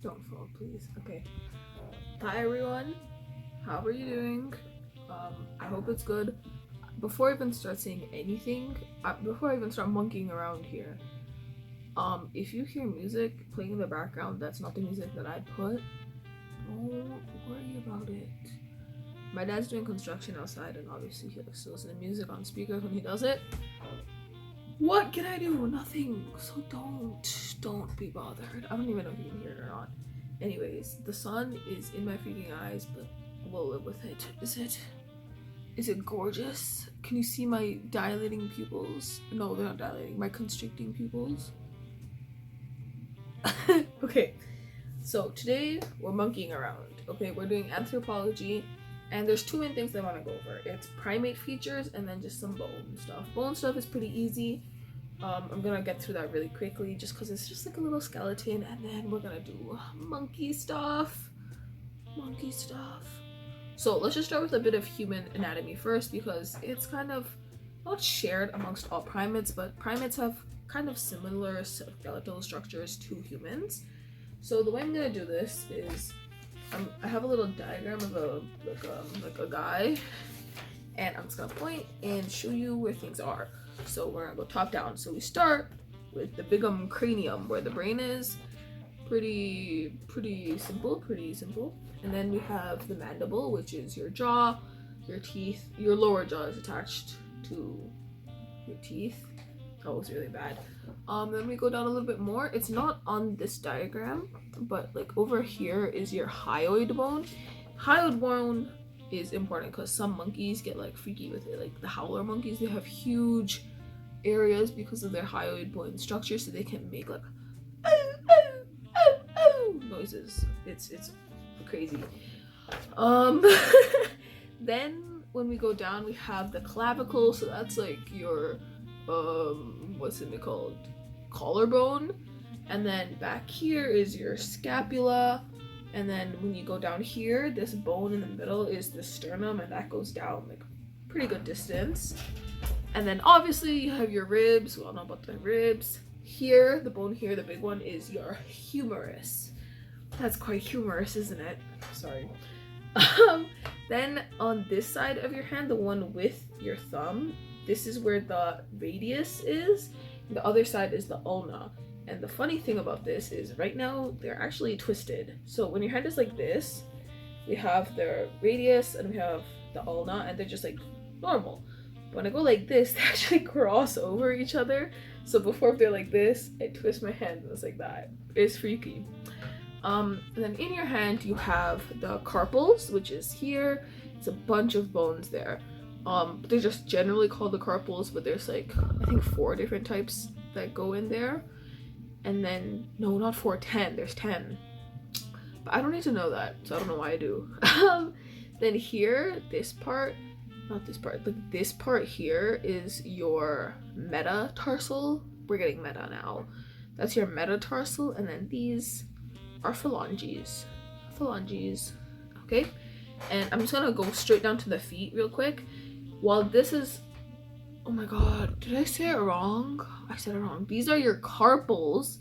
Don't fall, please. Okay. Hi everyone. How are you doing? I hope it's good. Before I even start saying anything, before I even start monkeying around here, if you hear music playing in the background, that's not the music that I put. Don't worry about it. My dad's doing construction outside, and obviously he likes to listen to music on speakers when he does it. What can I do? Nothing. So don't be bothered. I don't even know if you can hear it or not. Anyways, the sun is in my freaking eyes, but we'll live with it. Is it gorgeous? Can you see my dilating pupils? No, they're not dilating. My constricting pupils. Okay, so today we're monkeying around. Okay, we're doing anthropology, and there's two main things I want to go over. It's primate features and then just some bone stuff. Bone stuff is pretty easy. I'm gonna get through that really quickly just because it's just like a little skeleton, and then we're gonna do monkey stuff. So let's just start with a bit of human anatomy first, because it's kind of not shared amongst all primates, but primates have kind of similar skeletal structures to humans. So the way I'm gonna do this is I have a little diagram of a guy, and I'm just gonna point and show you where things are. So we're gonna go top down. So we start with the bigum cranium, where the brain is. Pretty simple. And then we have the mandible, which is your jaw, your teeth. Your lower jaw is attached to your teeth. That was really bad. Then we go down a little bit more. It's not on this diagram, but like over here is your hyoid bone. Hyoid bone is important because some monkeys get like freaky with it. Like the howler monkeys, they have huge areas because of their hyoid bone structure, so they can make like noises. It's crazy. Then when we go down, we have the clavicle. So that's like your what's it called? Collarbone. And then back here is your scapula. And then when you go down here, this bone in the middle is the sternum, and that goes down like pretty good distance. And then obviously you have your ribs. We all know about the ribs. Here, the bone here, the big one, is your humerus. That's quite humorous, isn't it? Sorry. Then on this side of your hand, the one with your thumb, this is where the radius is. The other side is the ulna. And the funny thing about this is right now they're actually twisted. So when your hand is like this, we have the radius and we have the ulna, and they're just like normal. When I go like this, they actually cross over each other. So before, if they're like this, I twist my hand and it's like that. It's freaky. And then in your hand you have the carpals, which is here. It's a bunch of bones there. They're just generally called the carpals, but there's like I think 4 different types that go in there. And then no, not 4, 10. There's 10. But I don't need to know that, so I don't know why I do. Then here, this part, not this part, but this part here is your metatarsal. We're getting meta now. That's your metatarsal, and then these are phalanges. Okay? And I'm just gonna go straight down to the feet real quick. While this is, oh my god, did I say it wrong? I said it wrong. These are your carpals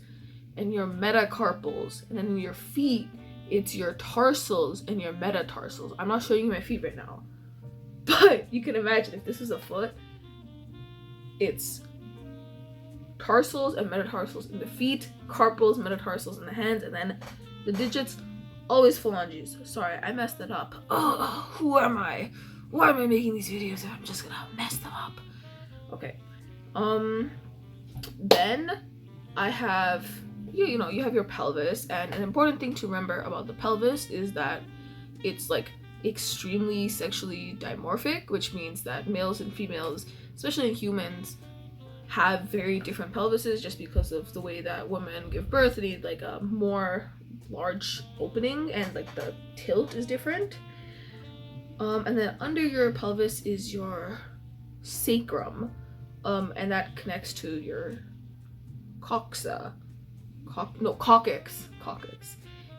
and your metacarpals, and then in your feet, it's your tarsals and your metatarsals. I'm not showing you my feet right now, but you can imagine if this was a foot, it's tarsals and metatarsals in the feet, carpals, metatarsals in the hands, and then the digits, always phalanges. Sorry, I messed it up. Oh, who am I? Why am I making these videos if I'm just gonna mess them up? Okay. Then I have you have your pelvis, and an important thing to remember about the pelvis is that it's like extremely sexually dimorphic, which means that males and females, especially in humans, have very different pelvises just because of the way that women give birth. They need like a more large opening, and like the tilt is different. And then under your pelvis is your sacrum, and that connects to your coccyx.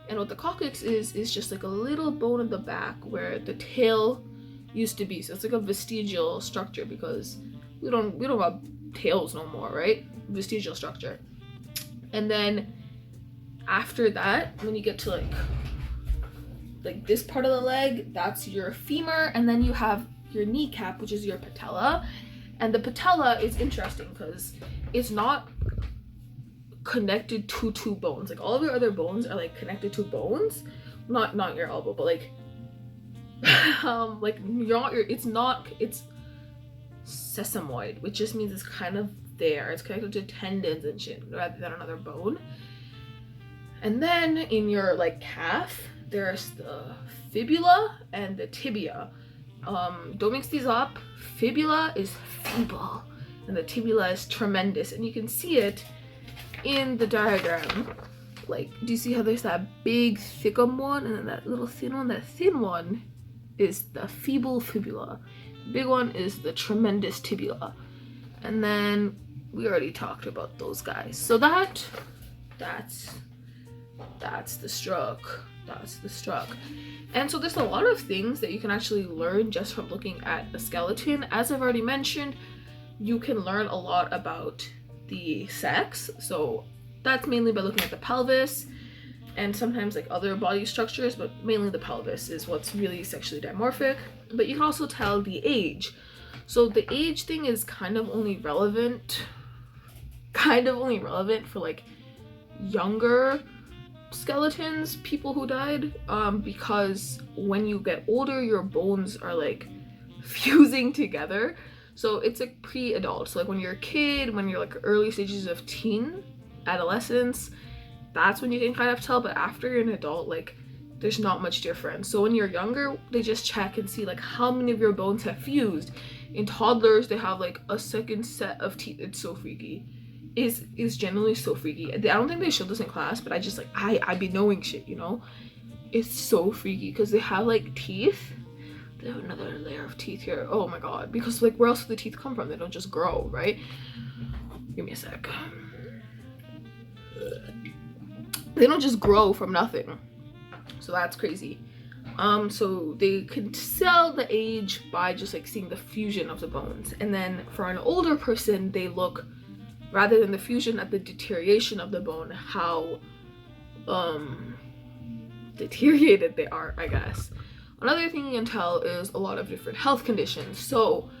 And what the coccyx is just like a little bone in the back where the tail used to be. So it's like a vestigial structure, because we don't have tails no more, right? Vestigial structure. And then After that, when you get to like this part of the leg, that's your femur, and then you have your kneecap, which is your patella. And the patella is interesting because it's not connected to two bones. Like all of your other bones are like connected to bones, not your elbow, but like like it's sesamoid, which just means it's kind of there. It's connected to tendons and shit rather than another bone. And then in your like calf, there's the fibula and the tibia. Don't mix these up. Fibula is feeble and the tibia is tremendous, and you can see it in the diagram. Like, do you see how there's that big thickum one and then that little thin one? That thin one is the feeble fibula. The big one is the tremendous tibia. And then we already talked about those guys. So that's the stroke. That's the stroke. And so there's a lot of things that you can actually learn just from looking at a skeleton. As I've already mentioned, you can learn a lot about the sex. So that's mainly by looking at the pelvis and sometimes like other body structures, but mainly the pelvis is what's really sexually dimorphic. But you can also tell the age. So the age thing is kind of only relevant for like younger skeletons, people who died, because when you get older, your bones are like fusing together. So it's like pre-adult. So like when you're a kid, when you're like early stages of adolescence, that's when you can kind of tell. But after you're an adult, like there's not much difference. So when you're younger, they just check and see like how many of your bones have fused. In toddlers, they have like a second set of teeth. It's so freaky. Is generally so freaky. I don't think they showed this in class, but I just like I be knowing shit, you know. It's so freaky because they have like teeth. They have another layer of teeth here. Oh my god. Because like where else do the teeth come from? They don't just grow, right? Give me a sec. They don't just grow from nothing. So that's crazy. So they can tell the age by just like seeing the fusion of the bones. And then for an older person, they look, rather than the fusion, at the deterioration of the bone, how deteriorated they are, I guess. Another thing you can tell is a lot of different health conditions. So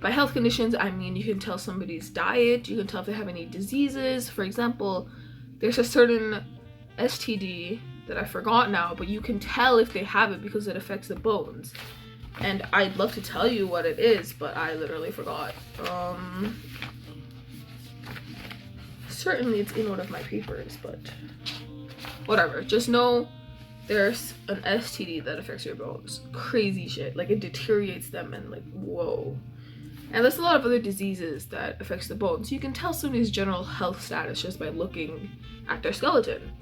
by health conditions, I mean you can tell somebody's diet, you can tell if they have any diseases. For example, there's a certain STD that I forgot now, but you can tell if they have it because it affects the bones. And I'd love to tell you what it is, but I literally forgot. Certainly it's in one of my papers, but whatever. Just know there's an STD that affects your bones. Crazy shit. Like it deteriorates them and like, whoa. And there's a lot of other diseases that affects the bones. You can tell somebody's general health status just by looking at their skeleton.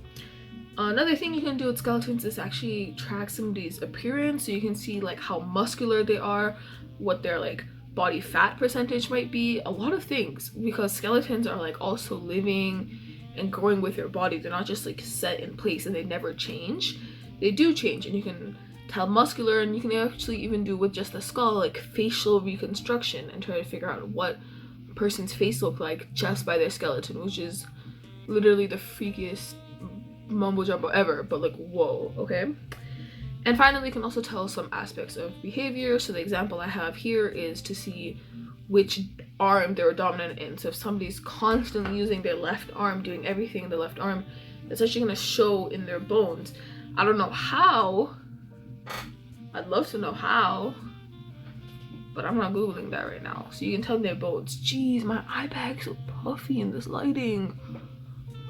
Another thing you can do with skeletons is actually track somebody's appearance. So you can see like how muscular they are, what their like body fat percentage might be, a lot of things, because skeletons are like also living and growing with your body. They're not just like set in place and they never change. They do change, and you can tell muscular, and you can actually even do with just the skull like facial reconstruction and try to figure out what a person's face look like just by their skeleton, which is literally the freakiest mumbo jumbo ever, but like whoa. Okay. And finally, you can also tell some aspects of behavior. So the example I have here is to see which arm they're dominant in. So if somebody's constantly using their left arm, doing everything in the left arm, it's actually going to show in their bones. I don't know how. I'd love to know how, but I'm not Googling that right now. So you can tell in their bones. Jeez, my eye bag's so puffy in this lighting.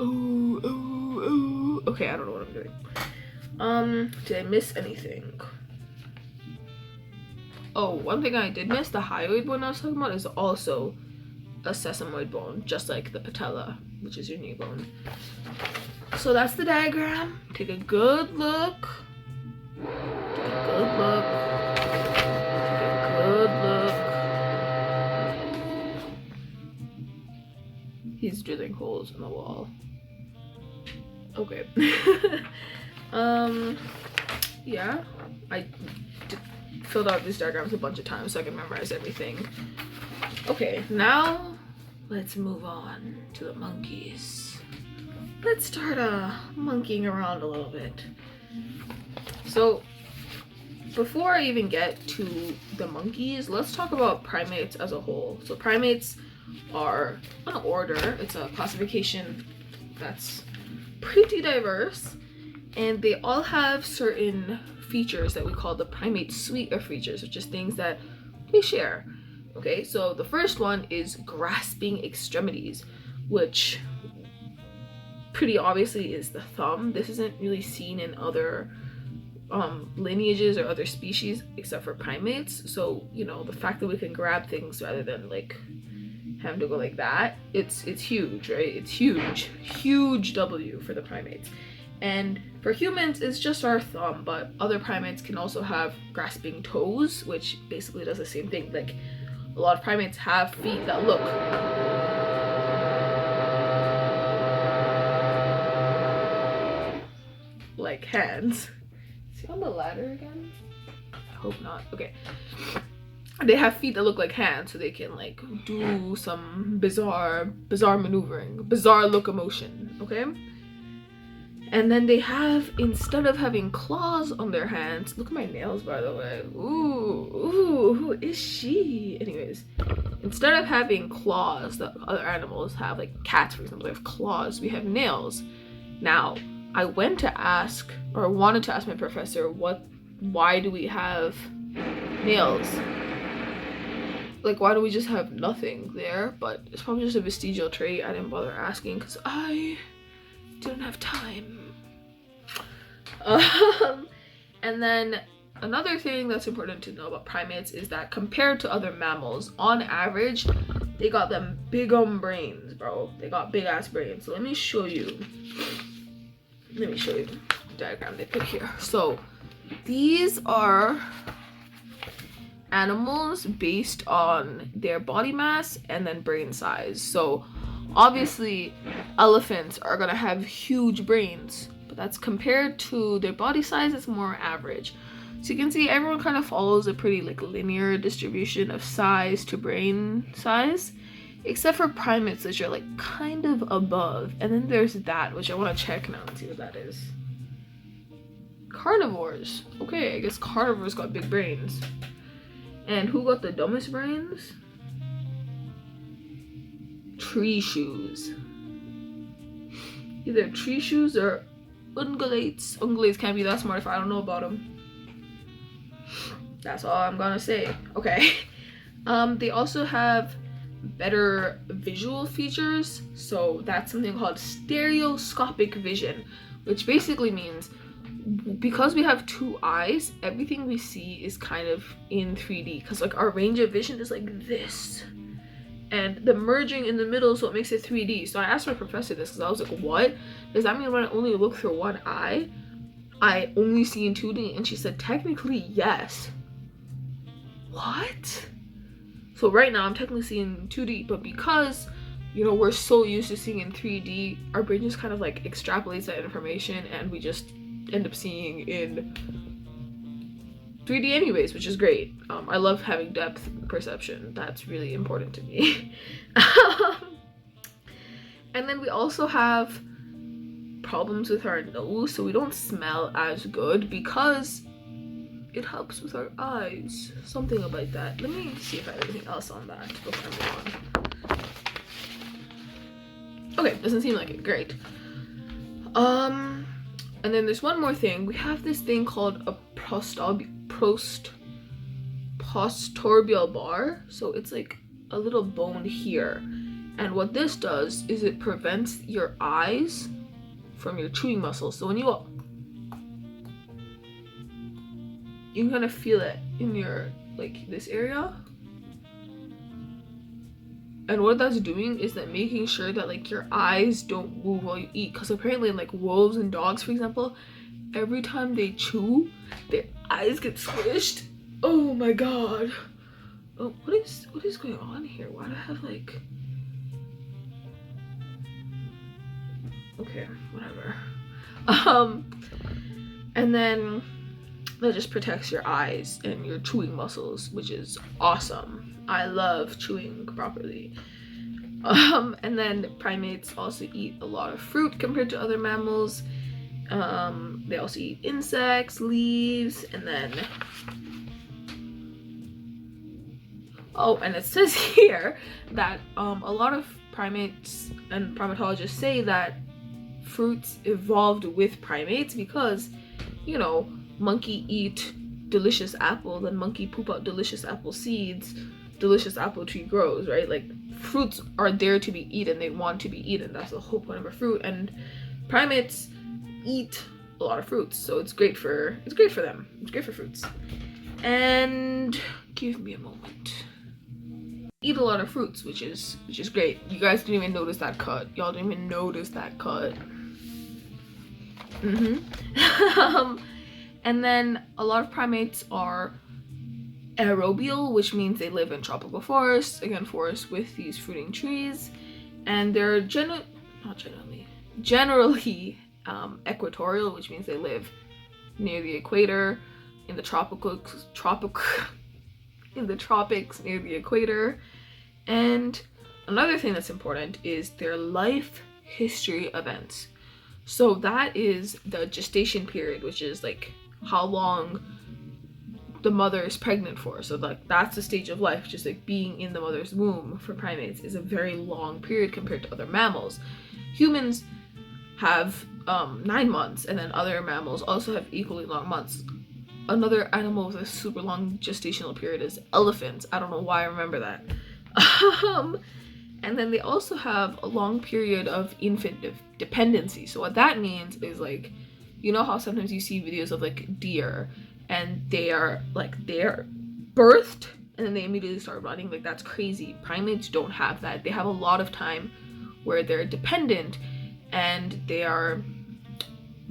Oh. Okay, I don't know what I'm doing. Did I miss anything? Oh, one thing I did miss, the hyoid bone I was talking about is also a sesamoid bone, just like the patella, which is your knee bone. So that's the diagram. Take a good look. Take a good look. Take a good look. He's drilling holes in the wall. Okay. Yeah, I filled out these diagrams a bunch of times so I can memorize everything. Okay, now let's move on to the monkeys. let's start monkeying around a little bit. So before I even get to the monkeys, let's talk about primates as a whole. So primates are an order. It's a classification that's pretty diverse, and they all have certain features that we call the primate suite of features, which is things that they share. Okay, so the first one is grasping extremities, which pretty obviously is the thumb. This isn't really seen in other lineages or other species except for primates. So, you know, the fact that we can grab things rather than like having to go like that, it's huge, right? It's huge W for the primates. And for humans, it's just our thumb, but other primates can also have grasping toes, which basically does the same thing. Like, a lot of primates have feet that look like hands. Is he on the ladder again? I hope not. Okay. They have feet that look like hands, so they can like do some bizarre maneuvering, bizarre locomotion, okay? And then they have, instead of having claws on their hands, look at my nails, by the way. Ooh, who is she? Anyways, instead of having claws that other animals have, like cats, for example, they have claws, we have nails. Now, I wanted to ask my professor, why do we have nails? Like, why do we just have nothing there? But it's probably just a vestigial trait. I didn't bother asking because I didn't have time. And then another thing that's important to know about primates is that compared to other mammals, on average, they got them big brains, bro. They got big ass brains. So let me show you the diagram they put here. So these are animals based on their body mass and then brain size. So obviously elephants are gonna have huge brains, but that's compared to their body size, it's more average. So you can see everyone kind of follows a pretty like linear distribution of size to brain size, except for primates, which are like kind of above. And then there's that, which I want to check now and see what that is. Carnivores. Okay, I guess carnivores got big brains. And who got the dumbest brains? Tree shoes. Either tree shoes or ungulates. Ungulates can't be that smart if I don't know about them. That's all I'm gonna say. Okay. They also have better visual features. So that's something called stereoscopic vision, which basically means because we have two eyes, everything we see is kind of in 3D, because like our range of vision is like this, and the merging in the middle is what makes it 3D. So I asked my professor this because I was like, what does that mean? When I only look through one eye, I only see in 2D? And she said, technically yes. What? So right now I'm technically seeing 2D, but because, you know, we're so used to seeing in 3D, our brain just kind of like extrapolates that information and we just end up seeing in 3D anyways, which is great. I love having depth perception. That's really important to me. And then we also have problems with our nose, so we don't smell as good because it helps with our eyes. Something about that. Let me see if I have anything else on that before I move on. Okay, doesn't seem like it. Great. And then there's one more thing. We have this thing called a postorbial bar. So it's like a little bone here. And what this does is it prevents your eyes from your chewing muscles. So when you can kind of feel it in your, like, this area. And what that's doing is that making sure that like your eyes don't move while you eat. Because apparently like wolves and dogs, for example, every time they chew, their eyes get squished. Oh my god. Oh, what is going on here? Why do I have like... Okay, whatever. And then that just protects your eyes and your chewing muscles, which is awesome. I love chewing properly. And then primates also eat a lot of fruit compared to other mammals. They also eat insects, leaves, and then and it says here that a lot of primates and primatologists say that fruits evolved with primates because, you know, monkey eat delicious apple, then monkey poop out delicious apple seeds, delicious apple tree grows, right? Like, fruits are there to be eaten, they want to be eaten. That's the whole point of a fruit, and primates eat a lot of fruits, so it's great for them. It's great for fruits. And give me a moment. Eat a lot of fruits, which is great. You guys didn't even notice that cut. Y'all didn't even notice that cut. And then a lot of primates are aerobial, which means they live in tropical forests, again forests with these fruiting trees, and they're generally equatorial, which means they live near the equator, in the tropics near the equator. And another thing that's important is their life history events. So that is the gestation period, which is like how long the mother is pregnant for. So like that's the stage of life. Just like being in the mother's womb for primates is a very long period compared to other mammals. Humans have 9 months, and then other mammals also have equally long months. Another animal with a super long gestational period is elephants. I don't know why I remember that. And then they also have a long period of infant dependency. So what that means is, like, you know how sometimes you see videos of like deer and they are birthed and then they immediately start running? Like, that's crazy. Primates don't have that. They have a lot of time where they're dependent and they are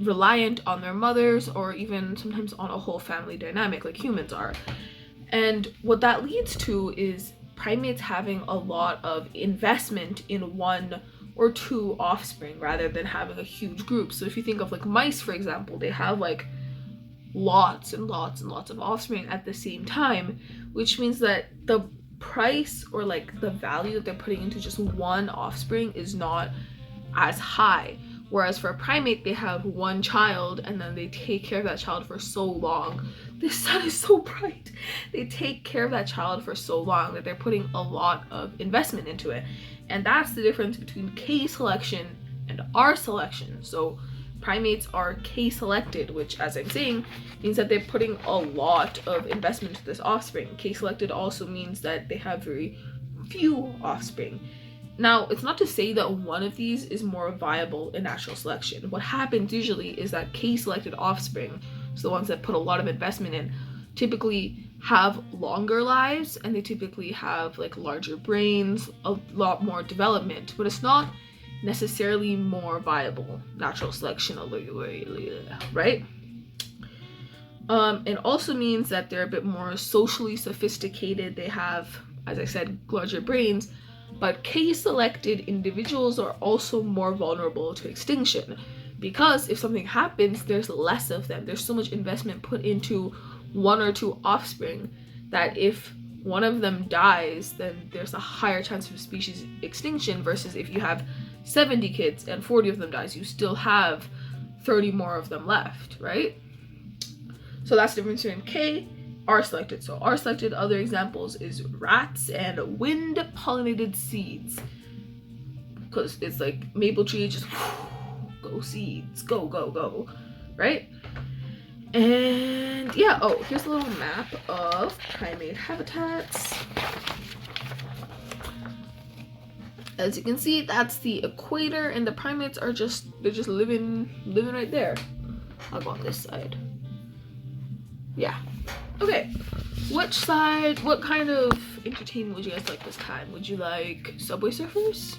reliant on their mothers, or even sometimes on a whole family dynamic like humans are. And what that leads to is primates having a lot of investment in 1 or 2 offspring rather than having a huge group. So if you think of like mice, for example, they have like lots and lots and lots of offspring at the same time, which means that the price or like the value that they're putting into just 1 offspring is not as high. Whereas for a primate, they have 1 child and then they take care of that child for so long. The sun is so bright. They take care of that child for so long that they're putting a lot of investment into it. And that's the difference between K selection and R selection. So primates are K selected, which, as I'm saying, means that they're putting a lot of investment into this offspring. K selected also means that they have very few offspring. Now, it's not to say that one of these is more viable in natural selection. What happens usually is that K-selected offspring, so the ones that put a lot of investment in, typically have longer lives, and they typically have like larger brains, a lot more development, but it's not necessarily more viable. Natural selection, right? It also means that they're a bit more socially sophisticated. They have, as I said, larger brains. But K-selected individuals are also more vulnerable to extinction, because if something happens, there's less of them. There's so much investment put into 1 or 2 offspring that if one of them dies, then there's a higher chance of species extinction, versus if you have 70 kids and 40 of them dies, you still have 30 more of them left, right? So that's the difference between K, R selected. So R selected, other examples is rats and wind pollinated seeds, because it's like maple tree, just go seeds, go, right? And yeah, oh, here's a little map of primate habitats. As you can see, that's the equator, and the primates are they're just living right there. I'll go on this side. Yeah. Okay, what kind of entertainment would you guys like this time? Would you like Subway Surfers?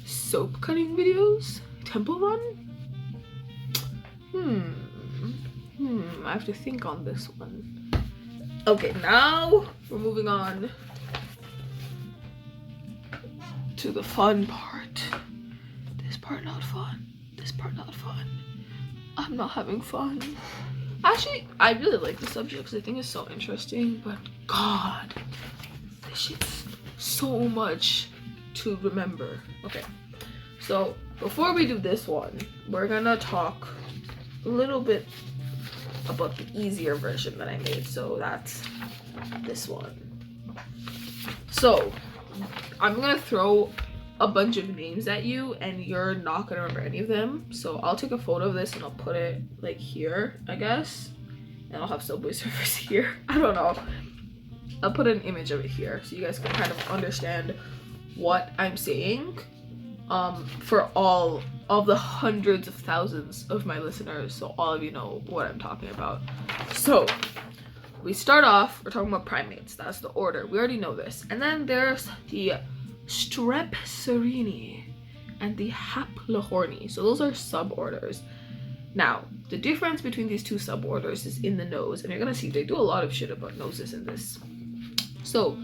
Soap cutting videos? Temple Run? I have to think on this one. Okay, now we're moving on to the fun part. This part not fun. This part not fun. I'm not having fun. Actually, I really like the subject because I think it's so interesting, but God, this shit's so much to remember. Okay, so before we do this one, we're gonna talk a little bit about the easier version that I made. So that's this one. So I'm gonna throw a bunch of names at you and you're not gonna remember any of them. So I'll take a photo of this and I'll put it like here, I guess, and I'll have Subway Surfers here. I don't know. I'll put an image of it here so you guys can kind of understand what I'm saying for all of the hundreds of thousands of my listeners, so all of you know what I'm talking about. So we start off, we're talking about primates. That's the order. We already know this. And then there's the Strepsirini and the Haplohorny. So those are suborders. Now, the difference between these two suborders is in the nose, and you're gonna see they do a lot of shit about noses in this. So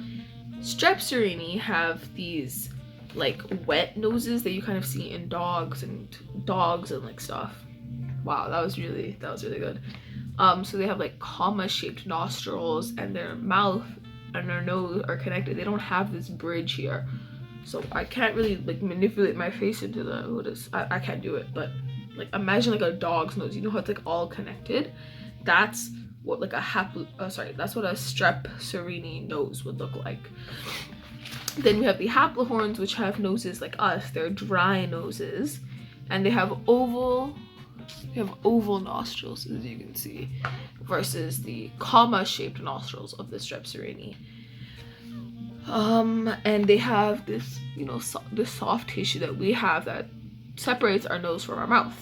Strepsirini have these like wet noses that you kind of see in dogs and like stuff. Wow, that was really good. So they have like comma-shaped nostrils, and their mouth and their nose are connected. They don't have this bridge here, so I can't really like manipulate my face into I can't do it. But like imagine like a dog's nose. You know how it's like all connected? That's what like that's what a Strepsirini nose would look like. Then we have the Haplohorns, which have noses like us. They're dry noses, and they have oval nostrils, as you can see, versus the comma-shaped nostrils of the Strepsirini. And they have this, you know, this soft tissue that we have that separates our nose from our mouth.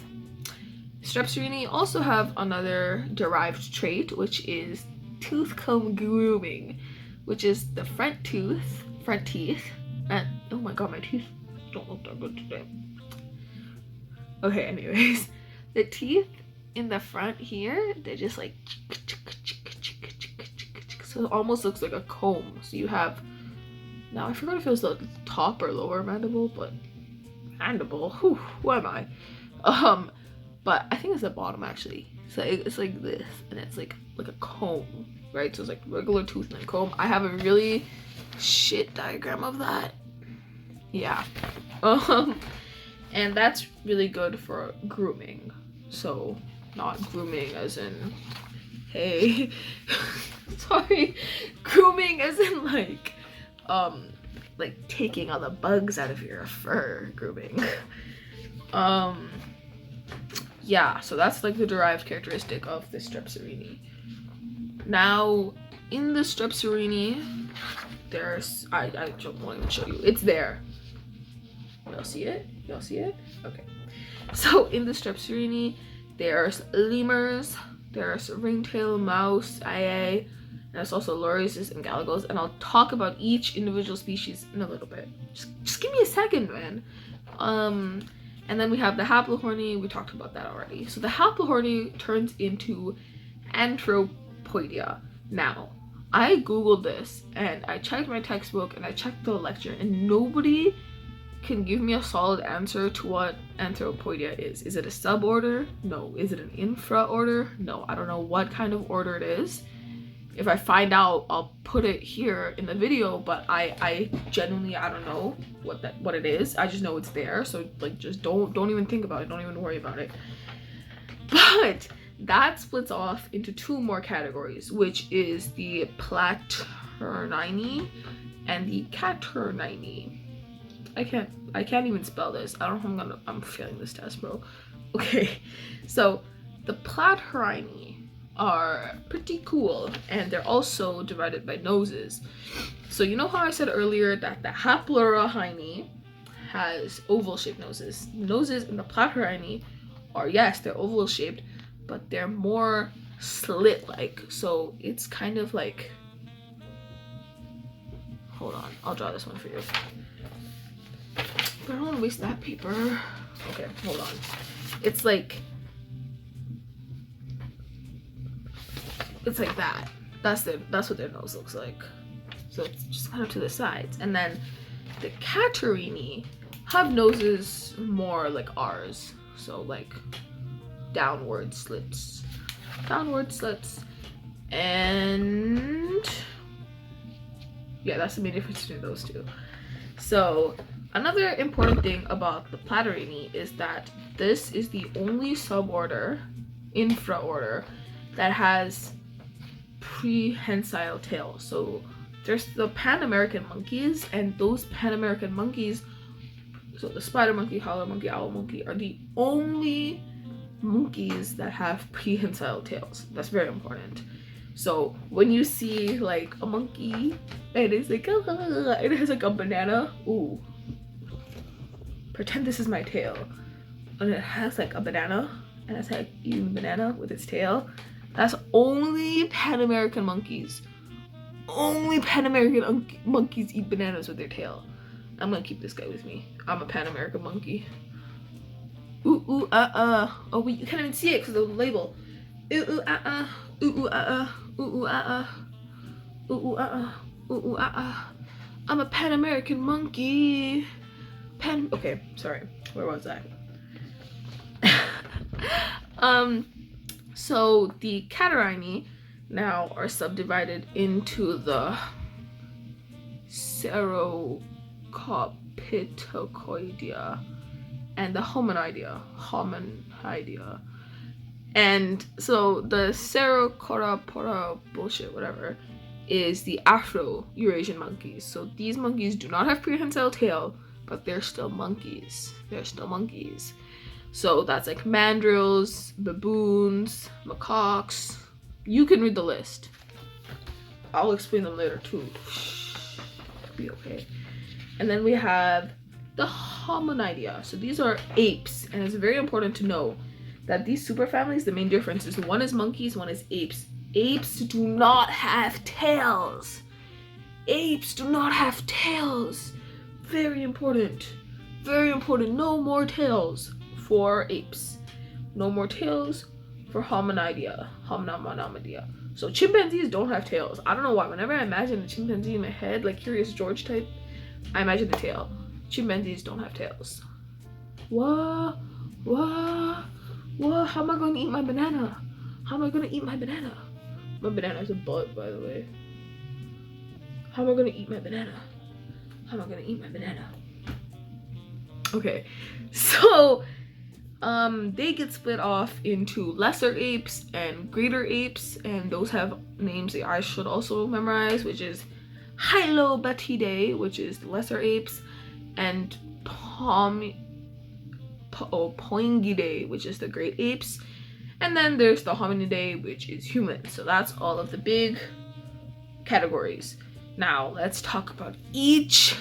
Strepsirini also have another derived trait, which is tooth comb grooming, which is the front teeth, and oh my god, my teeth don't look that good today. Okay, anyways, the teeth in the front here, they're just like, so it almost looks like a comb. So you have, now I forgot if it was the top or lower mandible, but mandible, who am I? But I think it's the bottom actually. So it's like this, and it's like a comb, right? So it's like regular tooth and then comb. I have a really shit diagram of that. Yeah. And that's really good for grooming. So not grooming as in, hey, sorry, grooming as in like taking all the bugs out of your fur grooming. Yeah, so that's like the derived characteristic of the Strepsirini. Now, in the Strepsirini, there's, I don't want to show you, it's there. Y'all see it? Y'all see it? Okay. So in the Strepsirini, there's lemurs, there's ringtail mouse, and there's also lorises and galagos, and I'll talk about each individual species in a little bit. Just give me a second, man. And then we have the Haplohorny. We talked about that already. So the Haplohorny turns into Anthropoidea. Now, I googled this and I checked my textbook and I checked the lecture, and nobody can give me a solid answer to what Anthropoidea is. Is it a suborder? No. Is it an infraorder? No. I don't know what kind of order it is. If I find out, I'll put it here in the video, but I genuinely, I don't know what it is. I just know it's there, so like just don't even think about it. Don't even worry about it. But that splits off into two more categories, which is the Platyrrhini and the Caturnini. I can't even spell this. I don't know I'm failing this test, bro. Okay, so the Platyrrhini are pretty cool, and they're also divided by noses. So you know how I said earlier that the Haplohorny has oval-shaped noses? Noses in the Platyrrhini are, yes, they're oval-shaped, but they're more slit-like. So it's kind of like, hold on, I'll draw this one for you. But I don't want to waste that paper. Okay, hold on. It's like that. That's what their nose looks like. So it's just kind of to the sides. And then the Caturnini have noses more like ours. So like downward slits. And yeah, that's the main difference between those two. So Another important thing about the Platyrrhini is that this is the only suborder, infraorder, that has prehensile tail. So there's the Pan American monkeys, and those Pan American monkeys, so the spider monkey, howler monkey, owl monkey, are the only monkeys that have prehensile tails. That's very important. So when you see like a monkey and it's like it has like a banana, ooh, pretend this is my tail, and it has like a banana and it's like eating banana with its tail, that's only Pan American monkeys. Only Pan American monkeys eat bananas with their tail. I'm gonna keep this guy with me. I'm a Pan American monkey. Ooh, ooh, oh wait, you can't even see it because of the label. Ooh, ooh, ooh, ooh, ooh, ooh, ooh, ooh, ooh, I'm a Pan American monkey. Okay, sorry, where was I? So the Catarrhini now are subdivided into the Cerocopitocoidea and the Hominoidea. And so the Cerocopitocoidea bullshit, whatever, is the Afro-Eurasian monkeys. So these monkeys do not have prehensile tail, but they're still monkeys. So that's like mandrills, baboons, macaques. You can read the list. I'll explain them later too. Be okay. And then we have the Hominidea. So these are apes, and it's very important to know that these superfamilies, the main difference is one is monkeys, one is apes. Apes do not have tails. Apes do not have tails. Very important. Very important. No more tails for apes. No more tails for Hominidea. So chimpanzees don't have tails. I don't know why. Whenever I imagine a chimpanzee in my head, like Curious George type, I imagine the tail. Chimpanzees don't have tails. What? How am I going to eat my banana? My banana has a butt, by the way. How am I going to eat my banana? Okay, so they get split off into lesser apes and greater apes, and those have names that I should also memorize, which is Hylobatidae, which is the lesser apes, and Poingidae, which is the great apes, and then there's the Hominidae, which is humans. So that's all of the big categories. Now let's talk about each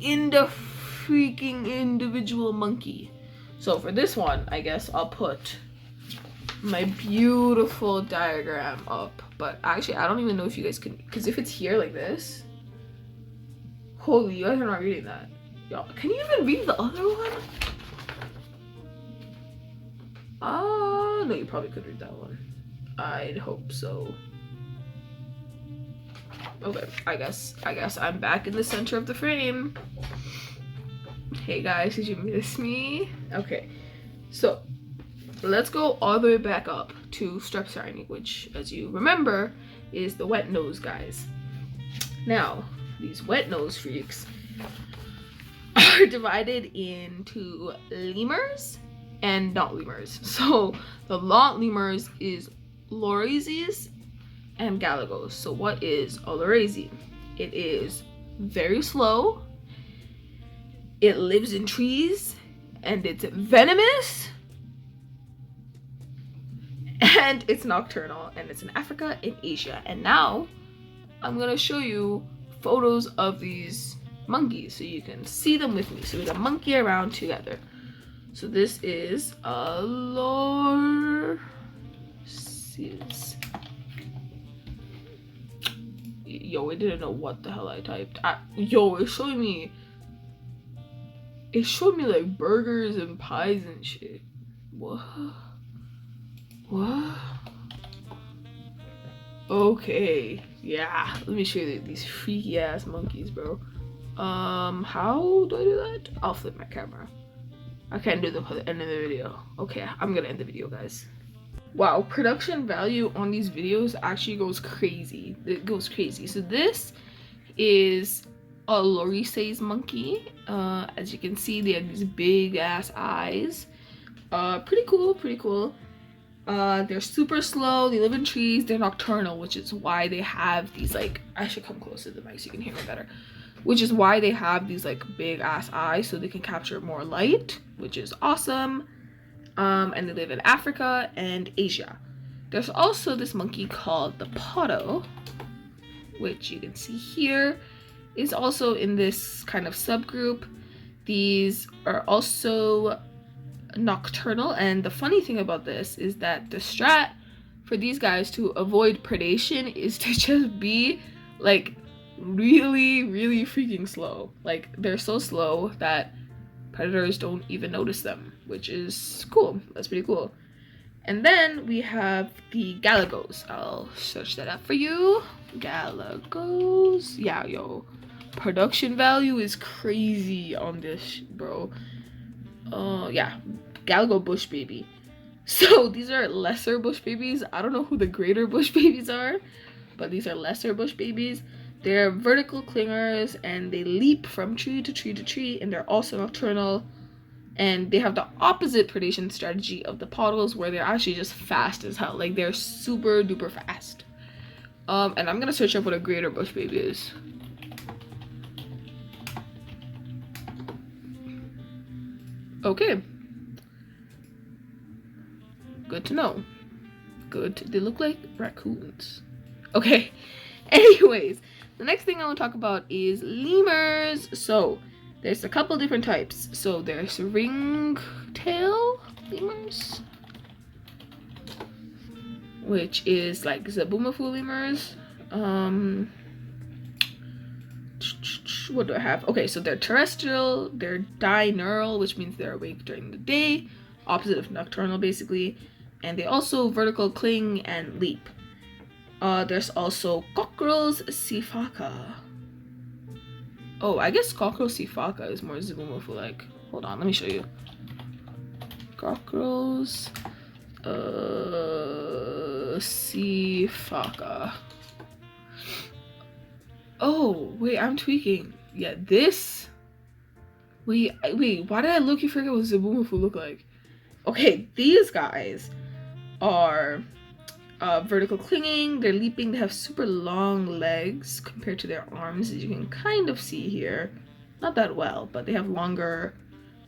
freaking individual monkey. So for this one, I guess I'll put my beautiful diagram up, but actually I don't even know if you guys can, because if it's here like this, holy, you guys are not reading that. Y'all, can you even read the other one? No, you probably could read that one. I'd hope so. Okay, I guess I'm back in the center of the frame. Hey guys, did you miss me? Okay, so let's go all the way back up to Strepsirrhini, which, as you remember, is the wet nose guys. Now, these wet nose freaks are divided into lemurs and not lemurs. So the not lemurs is lorases and galagos. So what is a lorase? It is very slow, it lives in trees, and it's venomous, and it's nocturnal, and it's in Africa and Asia. And now I'm gonna show you photos of these monkeys so you can see them with me, so we can monkey around together. So this is a lorses. Yo, I didn't know what the hell I typed. Yo, it showed me like burgers and pies and shit. What? Okay, yeah, let me show you these freaky ass monkeys, bro. How do I do that? I'll flip my camera. I can't do the end of the video. Okay, I'm gonna end the video, guys. Wow, production value on these videos actually goes crazy. It goes crazy. So this is Lorise's monkey. As you can see, they have these big ass eyes. Pretty cool, pretty cool. They're super slow, they live in trees, they're nocturnal, which is why they have these, like, I should come close to the mic so you can hear me better. Which is why they have these, like, big ass eyes, so they can capture more light, which is awesome. And they live in Africa and Asia. There's also this monkey called the Poto, which you can see here, is also in this kind of subgroup. These are also nocturnal, and the funny thing about this is that the strat for these guys to avoid predation is to just be like really freaking slow. Like, they're so slow that predators don't even notice them, which is cool. That's pretty cool. And then we have the galagos. I'll search that up for you. Galagos. Yeah, yo, production value is crazy on this, bro. Yeah, Galago bush baby. So these are lesser bush babies. I don't know who the greater bush babies are, but these are lesser bush babies. They're vertical clingers, and they leap from tree to tree to tree, and they're also nocturnal. And they have the opposite predation strategy of the pottles, where they're actually just fast as hell. Like, they're super duper fast. And I'm gonna search up what a greater bush baby is. Okay. Good to know. Good. They look like raccoons. Okay. Anyways, the next thing I want to talk about is lemurs. So, there's a couple different types. So, there's ringtail lemurs, which is like Zabumafu lemurs. What do I have? Okay, so they're terrestrial, they're diurnal, which means they're awake during the day, opposite of nocturnal basically, and they also vertical cling and leap. There's also Cockerel's sifaka. Oh, I guess Cockerel's sifaka is more Zabumafu like. Hold on, let me show you. Cockerel's sifaka. Oh, wait, I'm tweaking. Yeah, this. Wait, why did I look? You forget what Zabumafu look like? Okay, these guys are vertical clinging. They're leaping. They have super long legs compared to their arms, as you can kind of see here. Not that well, but they have longer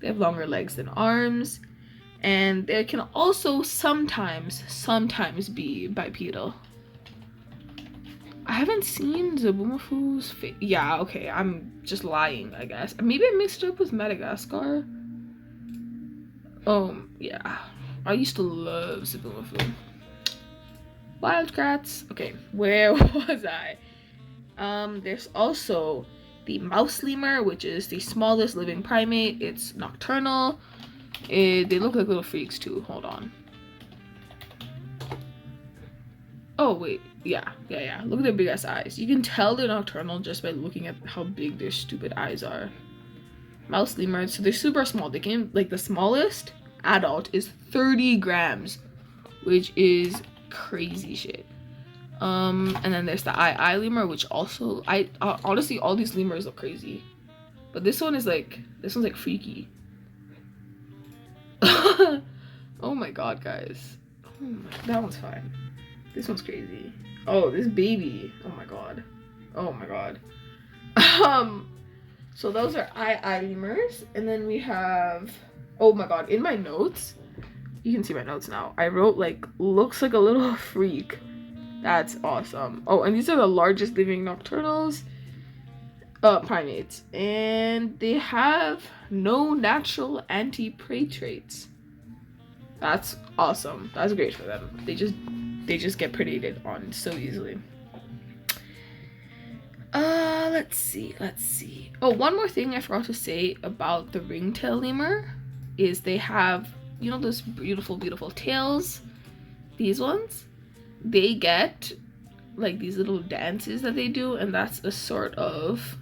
legs than arms, and they can also sometimes be bipedal. I haven't seen Zabumafu's face. Yeah, okay, I'm just lying, I guess. Maybe I mixed it up with Madagascar. Yeah. I used to love Zabumafu. Wildcats. Okay, where was I? There's also the mouse lemur, which is the smallest living primate. It's nocturnal. They look like little freaks too. Hold on. Oh, wait. Yeah. Look at their big ass eyes. You can tell they're nocturnal just by looking at how big their stupid eyes are. Mouse lemurs. So they're super small. They can, like, the smallest adult is 30 grams, which is crazy shit. And then there's the eye lemur, which also, honestly, all these lemurs look crazy. But this one's like freaky. Oh my god, guys. That one's fine. This one's crazy. Oh, this baby. Oh my god. So those are eye lemurs. And then we have, oh my god, in my notes, you can see my notes now, I wrote, like, looks like a little freak. That's awesome. Oh, and these are the largest living nocturnals primates, and they have no natural anti-prey traits. That's awesome. That's great for them. They just get predated on so easily. Let's see. Oh, one more thing I forgot to say about the ringtail lemur is they have, you know, those beautiful tails? These ones? They get, like, these little dances that they do, and that's a sort of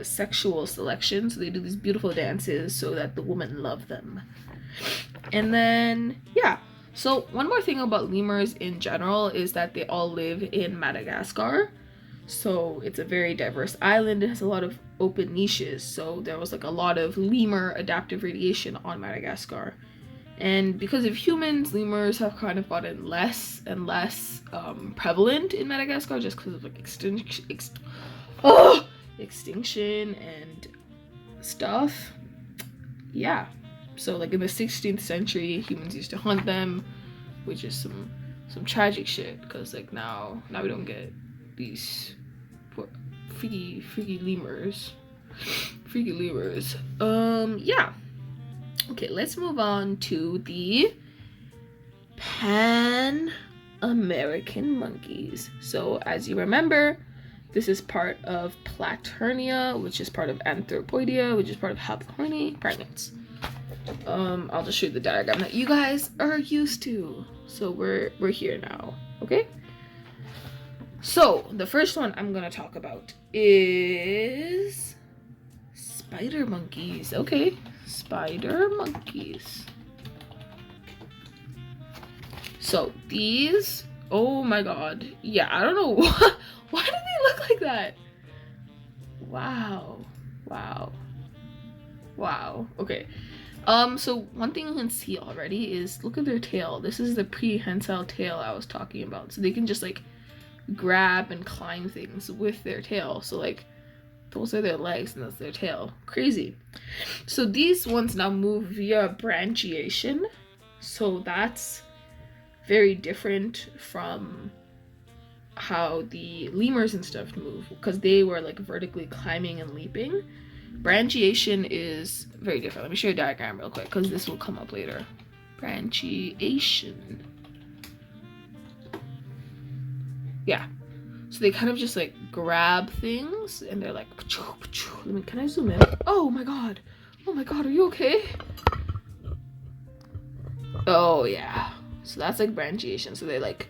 sexual selection. So they do these beautiful dances so that the women love them. And then, yeah. So one more thing about lemurs in general is that they all live in Madagascar. So it's a very diverse island. It has a lot of open niches. So there was like a lot of lemur adaptive radiation on Madagascar. And because of humans, lemurs have kind of gotten less and less prevalent in Madagascar just because of like extinction and stuff. Yeah. So like in the 16th century, humans used to hunt them, which is some tragic shit, because like now we don't get these freaky lemurs. Yeah. Okay, let's move on to the Pan-American monkeys. So as you remember, this is part of Platurnia, which is part of Anthropoidea, which is part of Haploidae primates. I'll just show you the diagram that you guys are used to. So we're here now, okay? So the first one I'm gonna talk about is spider monkeys. Okay, spider monkeys. So these, oh my god, yeah, I don't know why do they look like that? Wow. Okay. So one thing you can see already is, look at their tail. This is the prehensile tail I was talking about. So they can just like grab and climb things with their tail. So like those are their legs and that's their tail. Crazy. So these ones now move via branchiation. So that's very different from how the lemurs and stuff move, because they were like vertically climbing and leaping. Branchiation is very different. Let me show you a diagram real quick, because this will come up later. Branchiation. Yeah. So they kind of just like grab things and they're like, can I zoom in? Oh my god, are you okay? Oh yeah. So that's like branchiation. So they like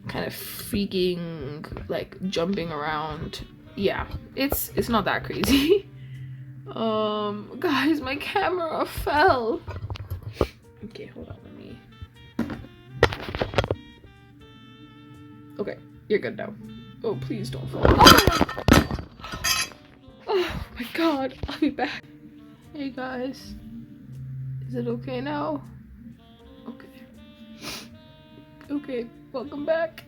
kind of freaking like jumping around. Yeah, it's not that crazy. Guys, my camera fell. Okay, hold on, let me. Okay, you're good now. Oh, please don't fall. Oh my god, I'll be back. Hey guys, is it okay now? Okay, welcome back.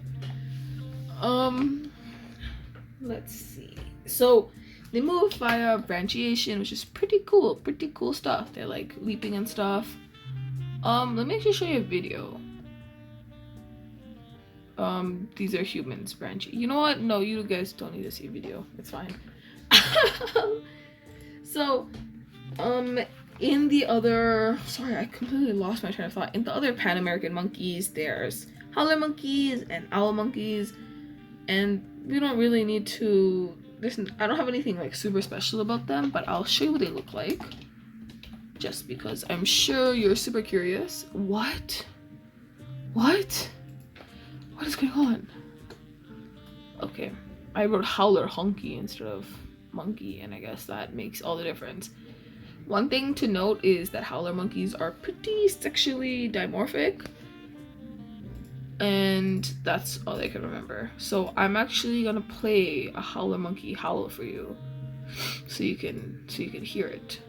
Let's see. So they move via branchiation, which is pretty cool stuff. They're like leaping and stuff. Let me actually show you a video. These are humans branching. You know what? No, you guys don't need to see a video. It's fine. So, in the other, sorry, I completely lost my train of thought. In the other Pan-American monkeys, there's howler monkeys and owl monkeys, and we don't really need to, I don't have anything like super special about them, but I'll show you what they look like, just because I'm sure you're super curious. What is going on? Okay, I wrote howler honky instead of monkey, and I guess that makes all the difference. One thing to note is that howler monkeys are pretty sexually dimorphic, and that's all I can remember. So I'm actually gonna play a howler monkey howl for you, so you can hear it.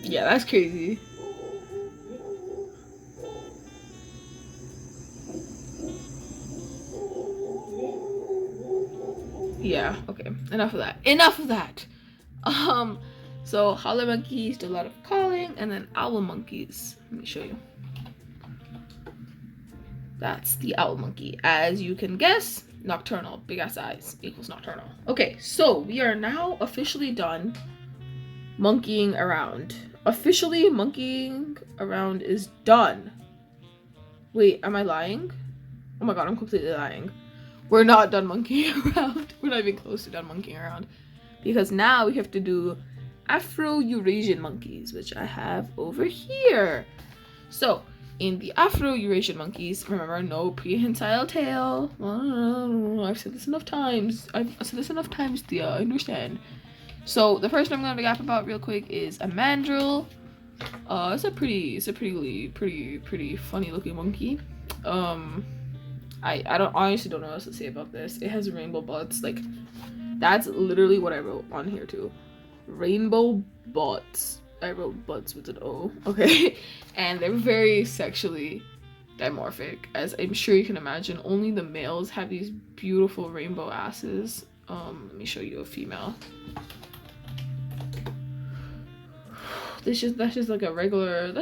Yeah, that's crazy. Yeah, okay, enough of that. So howler monkeys do a lot of calling, and then owl monkeys, let me show you. That's the owl monkey. As you can guess, nocturnal, big ass eyes equals nocturnal. Okay, so we are now officially done monkeying around. Officially monkeying around is done. Wait, am I lying? Oh my god, I'm completely lying. We're not done monkeying around. We're not even close to done monkeying around, because now we have to do Afro-Eurasian monkeys, which I have over here. So In the Afro-Eurasian monkeys, remember, no prehensile tail. I've said this enough times. Thea, I understand. So the first one I'm going to gap about real quick is a mandrill. It's a pretty funny looking monkey. I honestly don't know what else to say about this. It has rainbow butts. Like, that's literally what I wrote on here too. Rainbow butts. I wrote butts with an O. Okay. And they're very sexually dimorphic, as I'm sure you can imagine. Only the males have these beautiful rainbow asses. Let me show you a female. That's just like a regular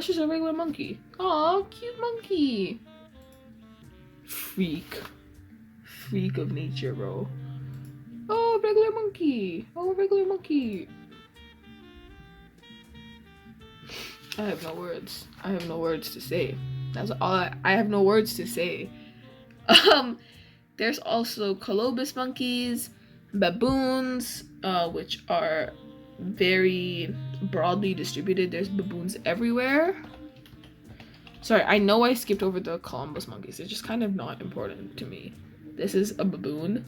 monkey. Aw, cute monkey. Freak of nature, bro. Oh, regular monkey. I have no words to say. That's all I have no words to say. There's also colobus monkeys, baboons, which are very broadly distributed. There's baboons everywhere. Sorry, I know I skipped over the Columbus monkeys. It's just kind of not important to me. This is a baboon.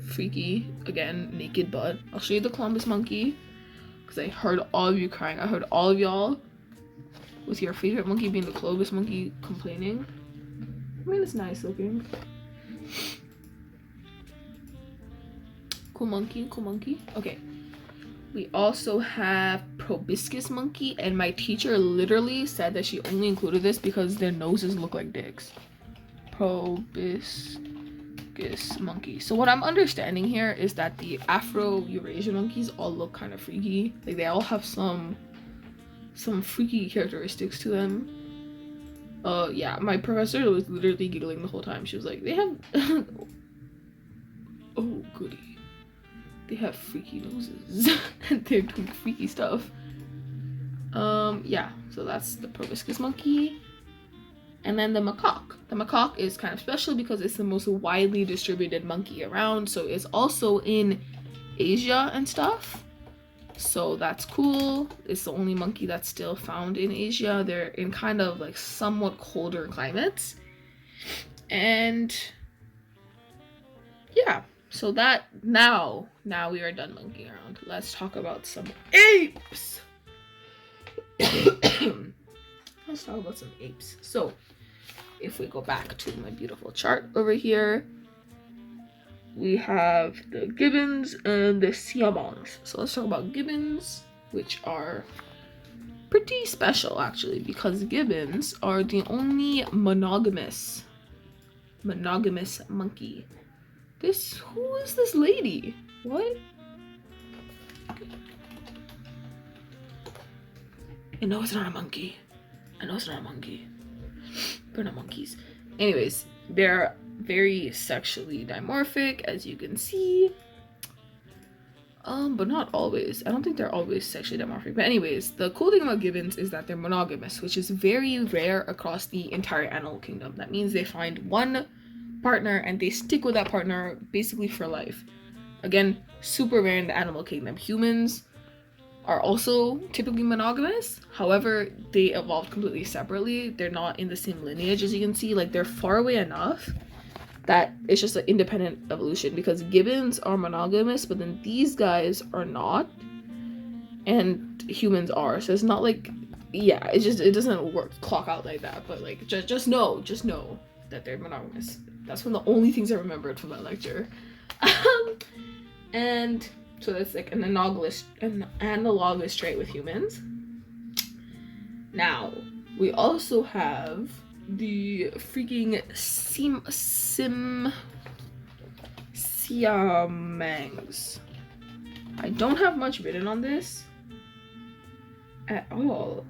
Freaky. Again, naked butt. I'll show you the Columbus monkey, because I heard all of you crying. I heard all of y'all with your favorite monkey being the Columbus monkey complaining. I mean, it's nice looking. Cool monkey. Okay. We also have proboscis monkey, and my teacher literally said that she only included this because their noses look like dicks. Proboscis monkey. So what I'm understanding here is that the Afro-Eurasian monkeys all look kind of freaky. Like, they all have some freaky characteristics to them. Yeah, my professor was literally giggling the whole time. She was like, they have oh goody, they have freaky noses and they're doing freaky stuff. Yeah, so that's the proboscis monkey. And then the macaque. The macaque is kind of special because it's the most widely distributed monkey around, so it's also in Asia and stuff. So that's cool. It's the only monkey that's still found in Asia. They're in kind of like somewhat colder climates. And yeah, so that now we are done monkeying around. Let's talk about some apes. Let's talk about some apes. So if we go back to my beautiful chart over here, we have the gibbons and the siamongs. So let's talk about gibbons, which are pretty special actually, because gibbons are the only monogamous monkey. Who is this lady? What? I know it's not a monkey. They're not monkeys. Anyways, they're very sexually dimorphic, as you can see. But not always. I don't think they're always sexually dimorphic. But anyways, the cool thing about gibbons is that they're monogamous, which is very rare across the entire animal kingdom. That means they find one partner and they stick with that partner basically for life. Again, super rare in the animal kingdom. Humans are also typically monogamous. However, they evolved completely separately. They're not in the same lineage, as you can see. Like, they're far away enough that it's just an independent evolution, because gibbons are monogamous, but then these guys are not, and humans are. So it's not like, yeah, it doesn't work clock out like that. But like, just know that they're monogamous. That's one of the only things I remembered from that lecture. And so that's like an analogous trait with humans. Now, we also have the freaking siamangs. I don't have much written on this at all.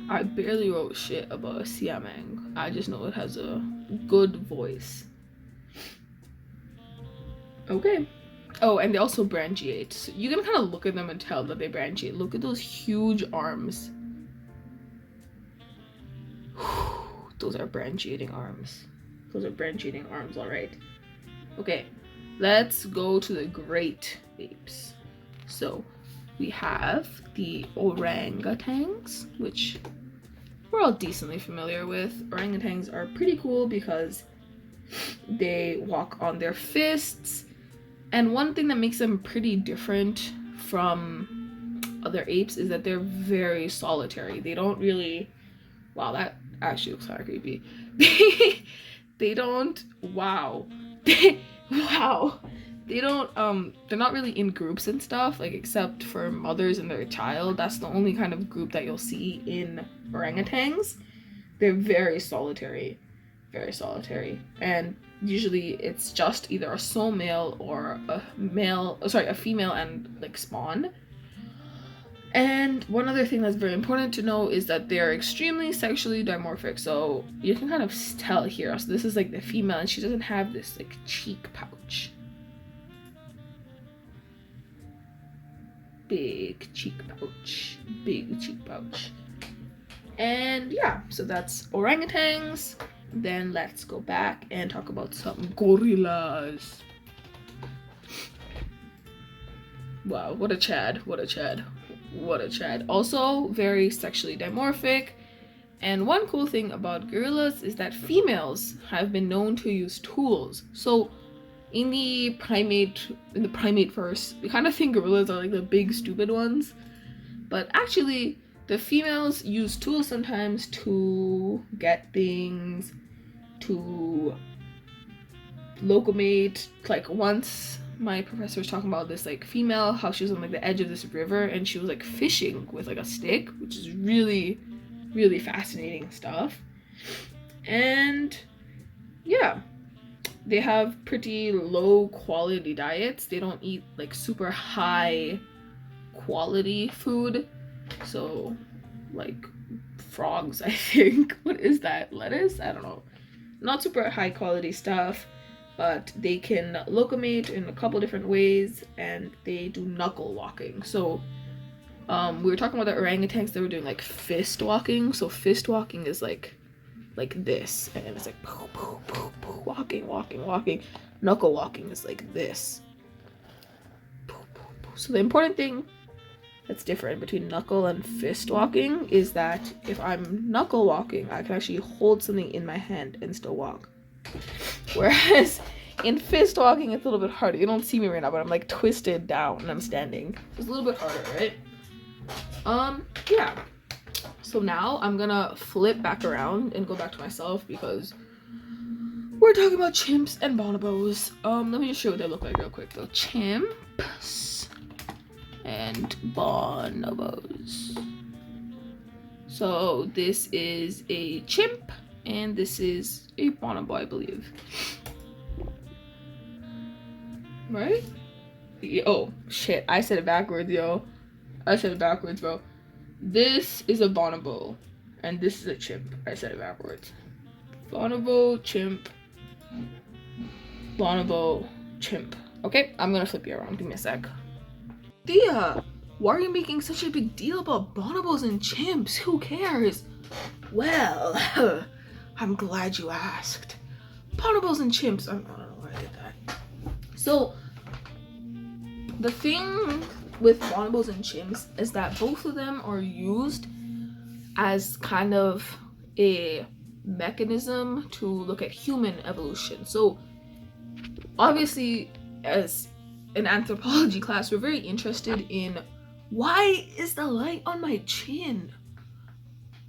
I barely wrote shit about a siamang. I just know it has a good voice. Okay. Oh, and they also branchiate. So you can kind of look at them and tell that they branchiate. Look at those huge arms. Those are branchiating arms. Alright. Okay. Let's go to the great apes. So, we have the orangutans, which we're all decently familiar with. Orangutans are pretty cool because they walk on their fists. And one thing that makes them pretty different from other apes is that they're very solitary. They don't really... Wow, that actually looks kind of creepy. They don't... Wow. Wow. They don't, they're not really in groups and stuff, like, except for mothers and their child. That's the only kind of group that you'll see in orangutans. They're very solitary. Very solitary. And usually it's just either a sole male or a female and, like, spawn. And one other thing that's very important to know is that they're extremely sexually dimorphic. So you can kind of tell here. So this is, like, the female, and she doesn't have this, like, cheek pouch. Big cheek pouch. And yeah, so that's orangutans. Then let's go back and talk about some gorillas. Wow, what a chad. Also very sexually dimorphic. And one cool thing about gorillas is that females have been known to use tools. So in the primate verse, we kind of think gorillas are like the big stupid ones, but actually the females use tools sometimes to get things, to locomate. Like, once my professor was talking about this, like, female, how she was on, like, the edge of this river and she was, like, fishing with, like, a stick, which is really, really fascinating stuff. And yeah, they have pretty low quality diets. They don't eat, like, super high quality food. So, like, frogs, I think. What is that? Lettuce? I don't know. Not super high quality stuff, but they can locomate in a couple different ways, and they do knuckle walking. So we were talking about the orangutans. They were doing, like, fist walking. So fist walking is like this, and it's like poo, poo, poo, poo, walking. Knuckle walking is like this. Poo, poo, poo. So the important thing that's different between knuckle and fist walking is that if I'm knuckle walking, I can actually hold something in my hand and still walk. Whereas in fist walking, it's a little bit harder. You don't see me right now, but I'm, like, twisted down and I'm standing. It's a little bit harder, right? Yeah. So now I'm gonna flip back around and go back to myself because we're talking about chimps and bonobos. Let me just show you what they look like real quick though. Chimps and bonobos. So this is a chimp and this is a bonobo, I believe. Right? Oh, shit. I said it backwards, yo. I said it backwards, bro. This is a bonobo, and this is a chimp. I said it backwards. Bonobo, chimp. Bonobo, chimp. Okay, I'm gonna flip you around. Give me a sec. Thea, why are you making such a big deal about bonobos and chimps? Who cares? Well, I'm glad you asked. Bonobos and chimps. I don't know why I did that. So, the thing with bonobos and chimps is that both of them are used as kind of a mechanism to look at human evolution. So obviously, as an anthropology class, we're very interested in why is the light on my chin?